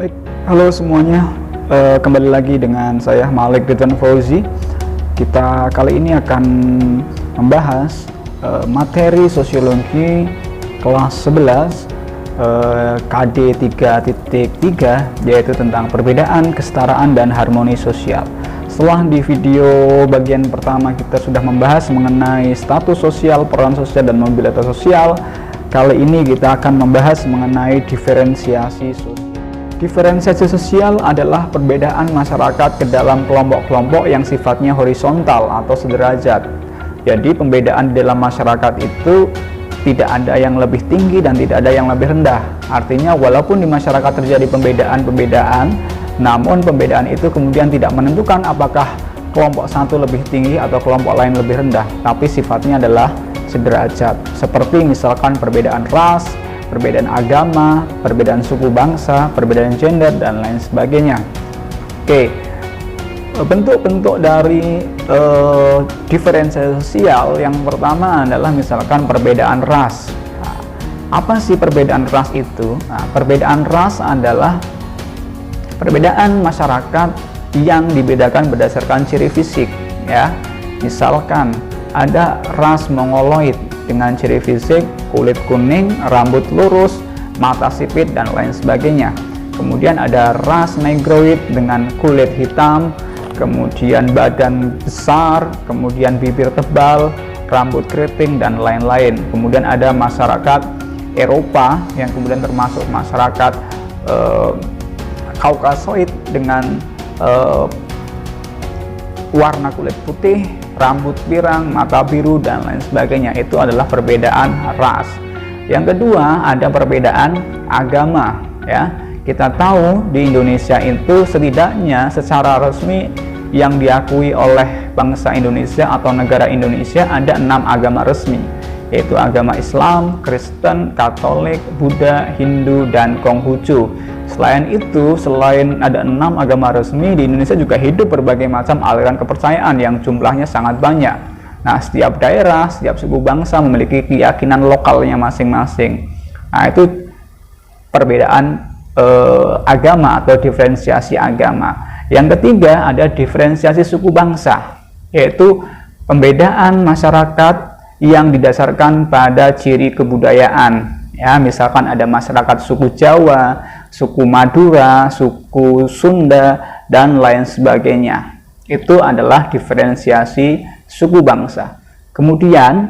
Baik, halo semuanya. Kembali lagi dengan saya Malik Ridwan Fauzi. Kita kali ini akan membahas materi sosiologi kelas 11 KD 3.3, yaitu tentang perbedaan, kesetaraan, dan harmoni sosial. Setelah di video bagian pertama kita sudah membahas mengenai status sosial, peran sosial, dan mobilitas sosial, kali ini kita akan membahas mengenai diferensiasi sosial. Diferensiasi sosial adalah perbedaan masyarakat ke dalam kelompok-kelompok yang sifatnya horizontal atau sederajat. Jadi pembedaan di dalam masyarakat itu tidak ada yang lebih tinggi dan tidak ada yang lebih rendah. Artinya walaupun di masyarakat terjadi pembedaan-pembedaan, namun pembedaan itu kemudian tidak menentukan apakah kelompok satu lebih tinggi atau kelompok lain lebih rendah, tapi sifatnya adalah sederajat. Seperti misalkan perbedaan ras, perbedaan agama, perbedaan suku bangsa, perbedaan gender, dan lain sebagainya. Oke, bentuk-bentuk dari diferensiasi sosial yang pertama adalah misalkan perbedaan ras. Nah, apa sih perbedaan ras itu? Nah, perbedaan ras adalah perbedaan masyarakat yang dibedakan berdasarkan ciri fisik, ya. Misalkan ada ras Mongoloid dengan ciri fisik kulit kuning, rambut lurus, mata sipit, dan lain sebagainya. Kemudian ada ras Negroid dengan kulit hitam, kemudian badan besar, kemudian bibir tebal, rambut keriting, dan lain-lain. Kemudian ada masyarakat Eropa yang kemudian termasuk masyarakat Kaukasoid dengan warna kulit putih, rambut pirang, mata biru, dan lain sebagainya. Itu adalah perbedaan ras. Yang kedua, ada perbedaan agama, ya. Kita tahu di Indonesia itu setidaknya secara resmi yang diakui oleh bangsa Indonesia atau negara Indonesia ada 6 agama resmi, yaitu agama Islam, Kristen, Katolik, Buddha, Hindu, dan Konghucu. Selain itu, selain ada 6 agama resmi, di Indonesia juga hidup berbagai macam aliran kepercayaan yang jumlahnya sangat banyak. Nah, setiap daerah, setiap suku bangsa memiliki keyakinan lokalnya masing-masing. Nah, itu perbedaan agama atau diferensiasi agama. Yang ketiga, ada diferensiasi suku bangsa, yaitu pembedaan masyarakat yang didasarkan pada ciri kebudayaan. Ya, misalkan ada masyarakat suku Jawa, suku Madura, suku Sunda, dan lain sebagainya. Itu adalah diferensiasi suku bangsa. Kemudian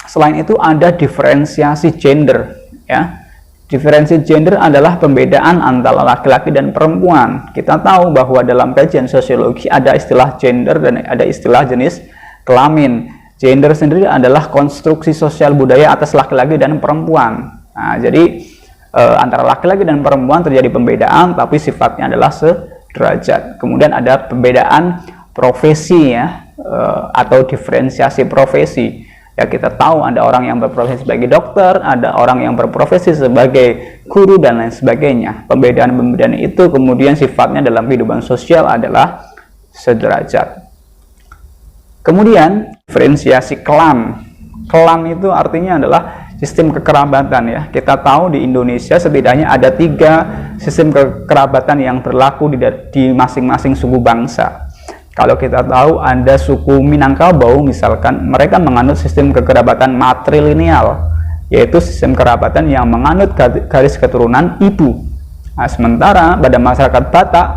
selain itu ada diferensiasi gender, ya. Diferensiasi gender adalah pembedaan antara laki-laki dan perempuan. Kita tahu bahwa dalam kajian sosiologi ada istilah gender dan ada istilah jenis kelamin. Gender sendiri adalah konstruksi sosial budaya atas laki-laki dan perempuan. Nah, jadi antara laki-laki dan perempuan terjadi pembedaan, tapi sifatnya adalah sederajat. Kemudian ada pembedaan profesi, ya, atau diferensiasi profesi. Ya, kita tahu ada orang yang berprofesi sebagai dokter, ada orang yang berprofesi sebagai guru, dan lain sebagainya. Pembedaan-pembedaan itu kemudian sifatnya dalam kehidupan sosial adalah sederajat. Kemudian diferensiasi klan. Klan itu artinya adalah sistem kekerabatan, ya. Kita tahu di Indonesia setidaknya ada 3 sistem kekerabatan yang berlaku di masing-masing suku bangsa. Kalau kita tahu ada suku Minangkabau misalkan, mereka menganut sistem kekerabatan matrilineal, yaitu sistem kerabatan yang menganut garis keturunan ibu. Nah, sementara pada masyarakat Batak,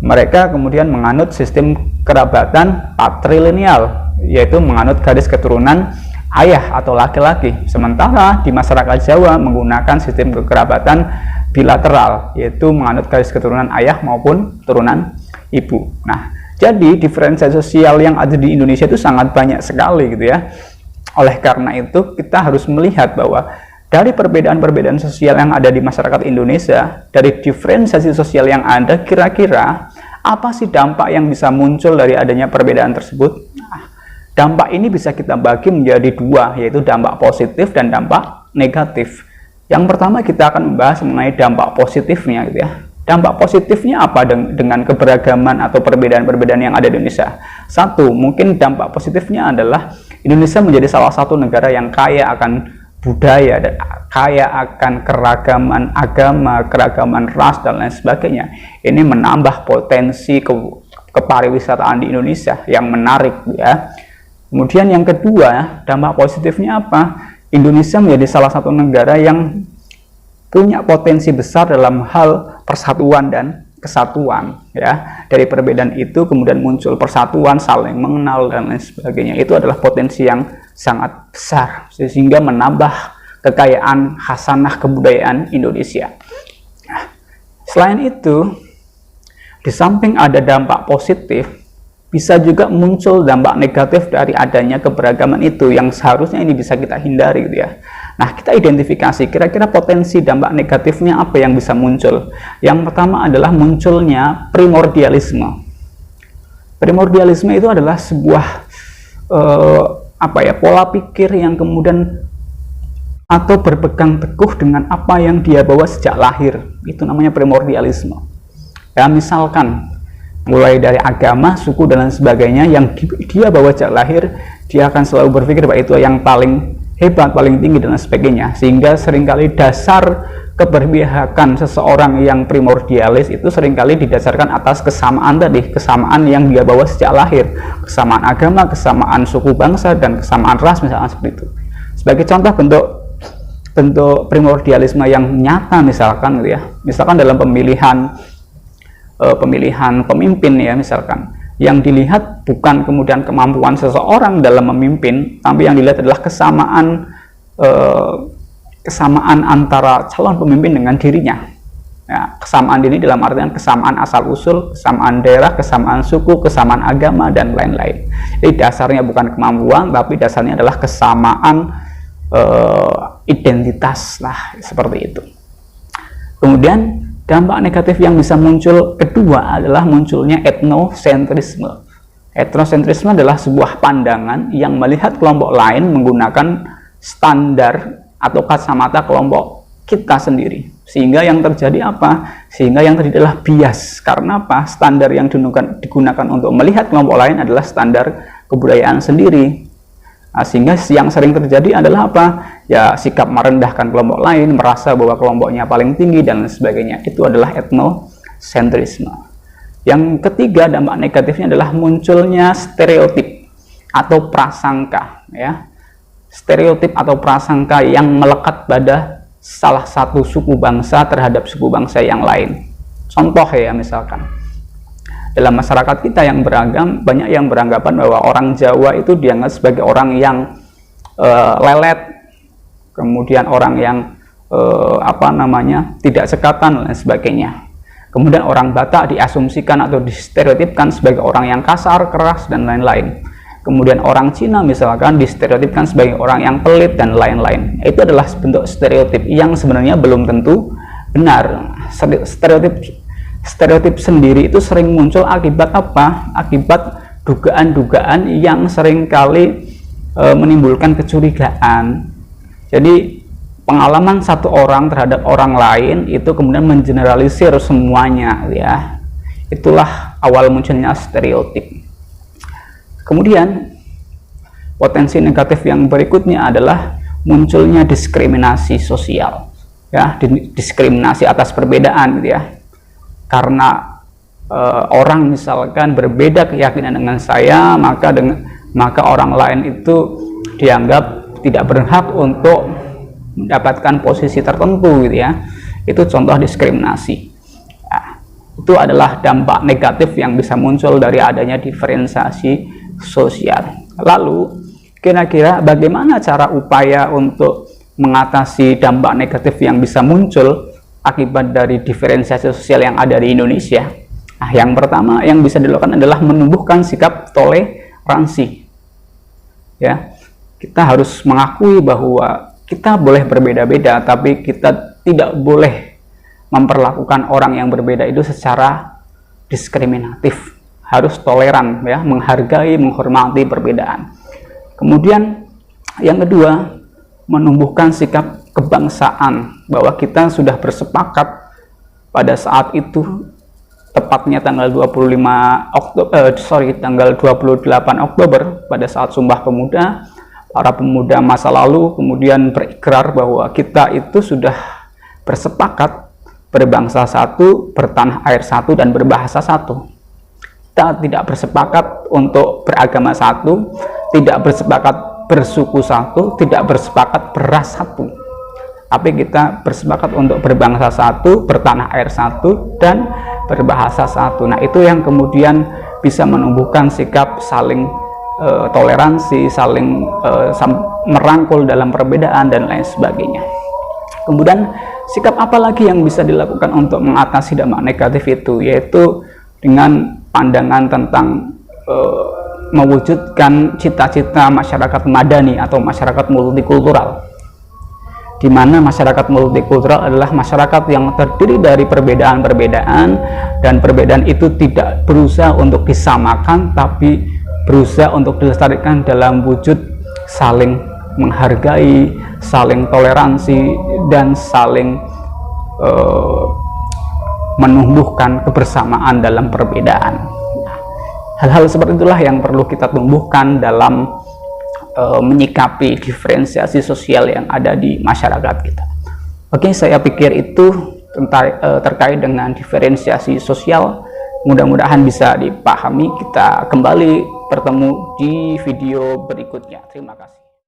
mereka kemudian menganut sistem kerabatan patrilineal, yaitu menganut garis keturunan ayah atau laki-laki. Sementara di masyarakat Jawa menggunakan sistem kekerabatan bilateral, yaitu menganut garis keturunan ayah maupun turunan ibu. Nah, jadi diferensiasi sosial yang ada di Indonesia itu sangat banyak sekali, gitu ya. Oleh karena itu kita harus melihat bahwa dari perbedaan-perbedaan sosial yang ada di masyarakat Indonesia, dari diferensiasi sosial yang ada, kira-kira apa sih dampak yang bisa muncul dari adanya perbedaan tersebut? Nah, dampak ini bisa kita bagi menjadi 2, yaitu dampak positif dan dampak negatif. Yang pertama kita akan membahas mengenai dampak positifnya, gitu ya. Dampak positifnya apa dengan keberagaman atau perbedaan-perbedaan yang ada di Indonesia? Satu, mungkin dampak positifnya adalah Indonesia menjadi salah satu negara yang kaya akan budaya dan kaya akan keragaman agama, keragaman ras dan lain sebagainya. Ini menambah potensi kepariwisataan di Indonesia yang menarik ya. Kemudian yang kedua, dampak positifnya apa? Indonesia menjadi salah satu negara yang punya potensi besar dalam hal persatuan dan kesatuan ya. Dari perbedaan itu kemudian muncul persatuan, saling mengenal dan lain sebagainya. Itu adalah potensi yang sangat besar sehingga menambah kekayaan khasanah kebudayaan Indonesia. Nah, selain itu, di samping ada dampak positif, bisa juga muncul dampak negatif dari adanya keberagaman itu yang seharusnya ini bisa kita hindari gitu ya. Nah, kita identifikasi kira-kira potensi dampak negatifnya apa yang bisa muncul. Yang pertama adalah munculnya primordialisme. Primordialisme itu adalah sebuah pola pikir yang kemudian atau berpegang teguh dengan apa yang dia bawa sejak lahir. Itu namanya primordialisme. Ya, misalkan mulai dari agama, suku dan lain sebagainya yang dia bawa sejak lahir, dia akan selalu berpikir bahwa itu yang paling hebat, paling tinggi dan lain sebagainya. Sehingga seringkali dasar keberpihakan seseorang yang primordialis itu seringkali didasarkan atas kesamaan tadi, kesamaan yang dia bawa sejak lahir, kesamaan agama, kesamaan suku bangsa dan kesamaan ras misalnya seperti itu. Sebagai contoh bentuk primordialisme yang nyata misalkan gitu ya. Misalkan dalam pemilihan pemimpin ya, misalkan yang dilihat bukan kemudian kemampuan seseorang dalam memimpin, tapi yang dilihat adalah kesamaan antara calon pemimpin dengan dirinya ya, kesamaan ini dalam artian kesamaan asal usul, kesamaan daerah, kesamaan suku, kesamaan agama dan lain-lain. Jadi dasarnya bukan kemampuan, tapi dasarnya adalah kesamaan identitas lah, seperti itu. Kemudian dampak negatif yang bisa muncul kedua adalah munculnya etnosentrisme. Etnosentrisme adalah sebuah pandangan yang melihat kelompok lain menggunakan standar atau kacamata kelompok kita sendiri. Sehingga yang terjadi apa? Sehingga yang terjadi adalah bias. Karena apa? Standar yang digunakan untuk melihat kelompok lain adalah standar kebudayaan sendiri. Nah, sehingga yang sering terjadi adalah apa? Ya, sikap merendahkan kelompok lain, merasa bahwa kelompoknya paling tinggi dan sebagainya. Itu adalah etnosentrisme. Yang ketiga, dampak negatifnya adalah munculnya stereotip atau prasangka ya. Stereotip atau prasangka yang melekat pada salah satu suku bangsa terhadap suku bangsa yang lain. Contoh ya, misalkan dalam masyarakat kita yang beragam, banyak yang beranggapan bahwa orang Jawa itu dianggap sebagai orang yang lelet, kemudian orang yang tidak cekatan dan sebagainya. Kemudian orang Batak diasumsikan atau distereotipkan sebagai orang yang kasar, keras dan lain-lain. Kemudian orang Cina misalkan distereotipkan sebagai orang yang pelit dan lain-lain. Itu adalah bentuk stereotip yang sebenarnya belum tentu benar. Stereotip sendiri itu sering muncul akibat apa? Akibat dugaan-dugaan yang seringkali menimbulkan kecurigaan. Jadi pengalaman satu orang terhadap orang lain itu kemudian mengeneralisir semuanya ya. Itulah awal munculnya stereotip. Kemudian potensi negatif yang berikutnya adalah munculnya diskriminasi sosial ya, diskriminasi atas perbedaan gitu ya. Karena orang misalkan berbeda keyakinan dengan saya, maka orang lain itu dianggap tidak berhak untuk mendapatkan posisi tertentu gitu ya. Itu contoh diskriminasi. Nah, itu adalah dampak negatif yang bisa muncul dari adanya diferensiasi sosial. Lalu kira-kira bagaimana cara upaya untuk mengatasi dampak negatif yang bisa muncul akibat dari diferensiasi sosial yang ada di Indonesia? Nah, yang pertama yang bisa dilakukan adalah menumbuhkan sikap toleransi. Ya, kita harus mengakui bahwa kita boleh berbeda-beda, tapi kita tidak boleh memperlakukan orang yang berbeda itu secara diskriminatif. Harus toleran ya, menghargai, menghormati perbedaan. Kemudian yang kedua, menumbuhkan sikap kebangsaan, bahwa kita sudah bersepakat pada saat itu, tepatnya tanggal 28 Oktober pada saat Sumpah Pemuda, para pemuda masa lalu kemudian berikrar bahwa kita itu sudah bersepakat berbangsa satu, bertanah air satu, dan berbahasa satu. Kita tidak bersepakat untuk beragama satu, tidak bersepakat bersuku satu, tidak bersepakat beras satu, tapi kita bersepakat untuk berbangsa satu, bertanah air satu, dan berbahasa satu. Nah, itu yang kemudian bisa menumbuhkan sikap saling toleransi, saling merangkul dalam perbedaan, dan lain sebagainya. Kemudian sikap apa lagi yang bisa dilakukan untuk mengatasi dampak negatif itu, yaitu dengan pandangan tentang mewujudkan cita-cita masyarakat madani atau masyarakat multikultural, di mana masyarakat multikultural adalah masyarakat yang terdiri dari perbedaan-perbedaan, dan perbedaan itu tidak berusaha untuk disamakan, tapi berusaha untuk dilestarikan dalam wujud saling menghargai, saling toleransi, dan saling menumbuhkan kebersamaan dalam perbedaan. Hal-hal seperti itulah yang perlu kita tumbuhkan dalam menyikapi diferensiasi sosial yang ada di masyarakat kita. Oke, saya pikir itu terkait dengan diferensiasi sosial. Mudah-mudahan bisa dipahami. Kita kembali bertemu di video berikutnya. Terima kasih.